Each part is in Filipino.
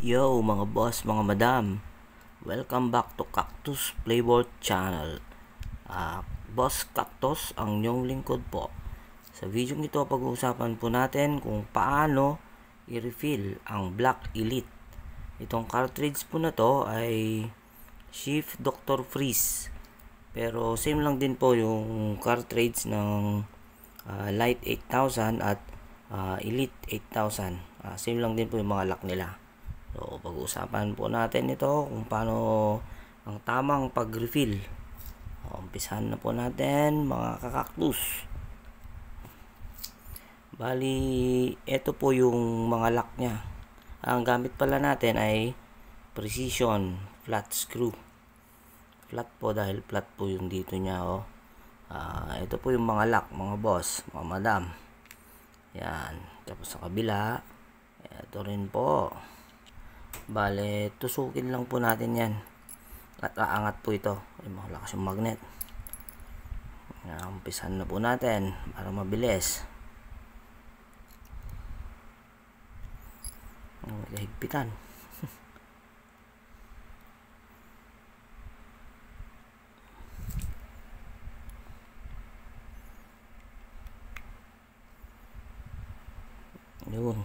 Yo mga boss, mga madam, welcome back to Cactus Playboard Channel. Boss Cactus ang inyong lingkod po. Sa video ito, pag-uusapan po natin kung paano i-refill ang Black Elite. Itong cartridge po na to ay Chief Dr. Freeze, pero same lang din po yung cartridge ng Light 8000 at Elite 8000. Same lang din po yung mga lock nila. So, pag-uusapan po natin ito kung paano ang tamang pag-refill. Umpisahan na po natin mga kakaktus. Bali, ito po yung mga lock nya. Ang gamit pala natin ay precision flat screw. Flat po dahil flat po yung dito nya. Ito po yung mga lock, mga boss, mga madam. Yan. Tapos sa kabila, ito rin po. Bale, tusukin lang po natin yan. At aangat po ito. Ay, malakas yung magnet. Umpisan na po natin para mabilis. Higpitan. Yun.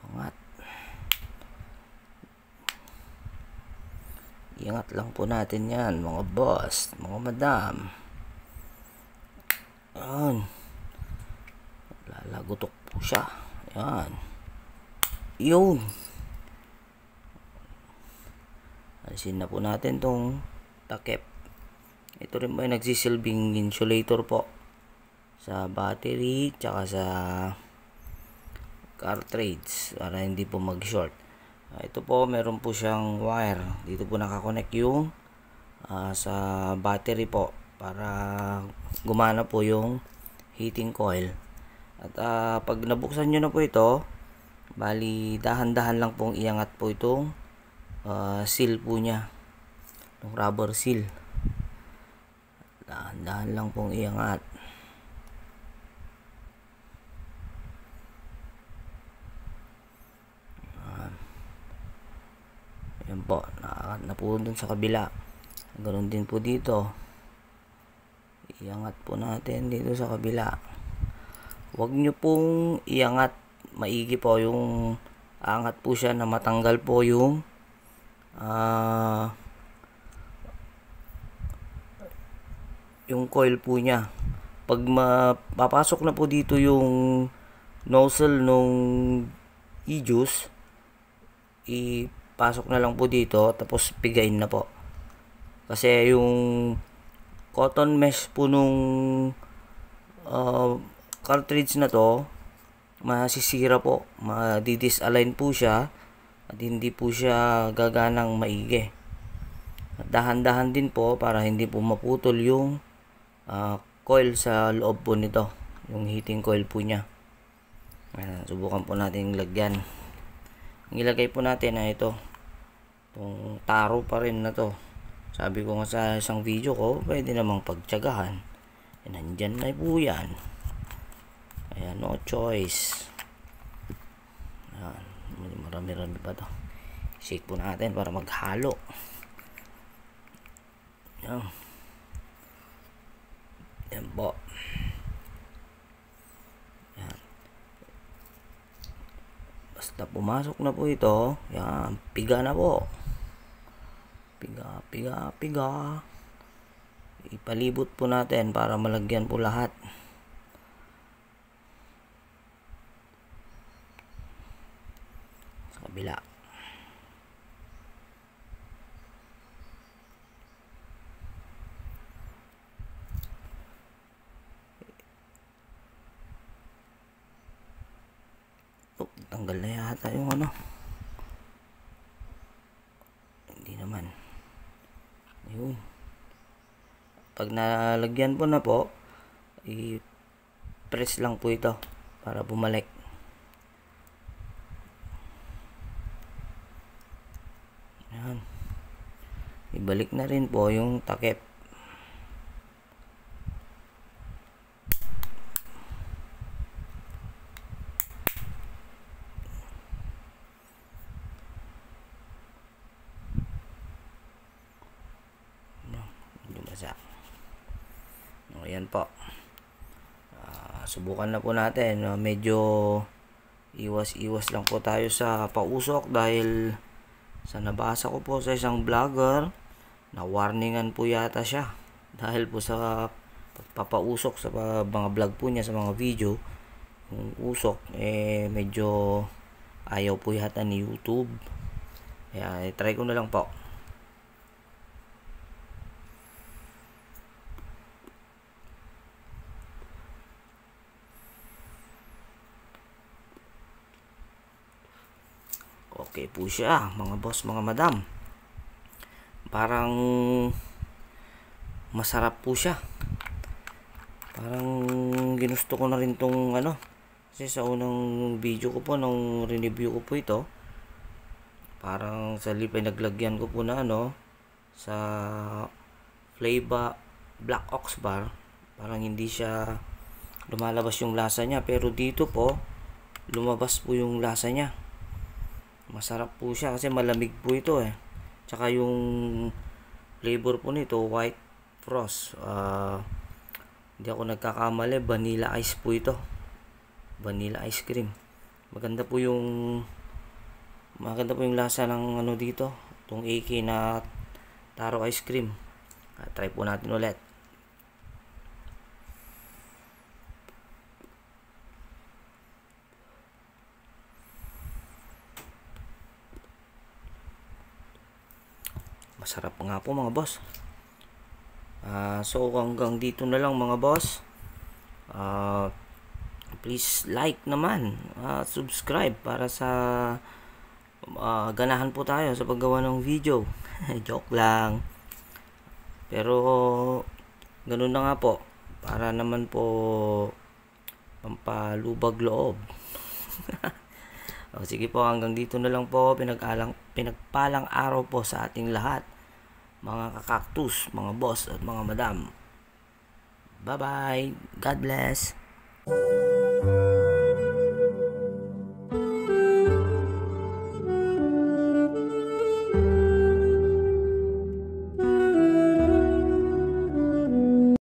Angat. Iangat lang po natin yan, mga boss, mga madam. Yan. Lalagutok po siya. Yan. Yun. Alisin na po natin tong takip. Ito rin po ay nagsisilbing insulator po sa battery tsaka sa cartridge para hindi po mag-short. Ito po, meron po siyang wire. Dito po nakakonect yung sa battery po para gumana po yung heating coil. At pag nabuksan nyo na po ito, bali dahan-dahan lang pong iangat po itong seal po nya, yung rubber seal. Dahan-dahan lang pong iangat. Yan po, nakakat na po dun sa kabila. Ganoon din po dito. Iangat po natin dito sa kabila. Huwag nyo pong iangat maigi po, yung angat po siya na matanggal po yung yung coil po nya. Pag mapapasok na po dito yung nozzle nung e-juice, pasok na lang po dito tapos pigain na po, kasi yung cotton mesh po nung cartridge na to masisira po, madi-disalign po siya at hindi po siya gaganang maigi. Dahan-dahan din po para hindi po maputol yung coil sa loob po nito, yung heating coil po nya. Subukan po natin lagyan. Ang ilagay po natin na ito, itong taro pa rin na to. Sabi ko nga sa isang video ko, pwede namang pagtiyagahan. Nandyan na po yan. Ayan, no choice. Ayan, marami-rami pa to. Shake po natin para maghalo. Ayan. Ayan po. Ayan. Basta pumasok na po ito, yan, piga na po. Piga. Ipalibot po natin para malagyan po lahat. Sa kabila. Tanggal na yata yung ano. Hindi naman. Yun. Pag nalagyan po na po, i-press lang po ito para bumalik. Yan. Ibalik na rin po yung takip. po. Subukan na po natin. Medyo iwas-iwas lang po tayo sa pausok dahil sa nabasa ko po sa isang vlogger na warningan po yata siya dahil po sa pagpapausok sa mga vlog po niya, sa mga video. Yung usok medyo ayaw po yata ni YouTube. Kaya try ko na lang po. Okay po siya, mga boss, mga madam. Parang masarap po siya. Parang ginusto ko na rin tong kasi sa unang video ko po, nung review ko po ito, parang sa lip ay naglagyan ko po na sa Flava Black Ox Bar. Parang hindi siya lumalabas yung lasa niya, pero dito po lumabas po yung lasa niya. Masarap po siya kasi malamig po ito Tsaka yung flavor po nito, white frost. Hindi ako nagkakamali, vanilla ice po ito. Vanilla ice cream. Maganda po yung lasa ng dito, itong AK na taro ice cream. Try po natin ulit. Masarap nga po mga boss. So hanggang dito na lang mga boss. Please like naman, subscribe para sa ganahan po tayo sa paggawa ng video. Joke lang. Pero ganun na nga po, para naman po pampalubag loob. Sige po, hanggang dito na lang po. Pinagpalang araw po sa ating lahat, mga kakaktus, mga boss at mga madam. Bye bye. God bless.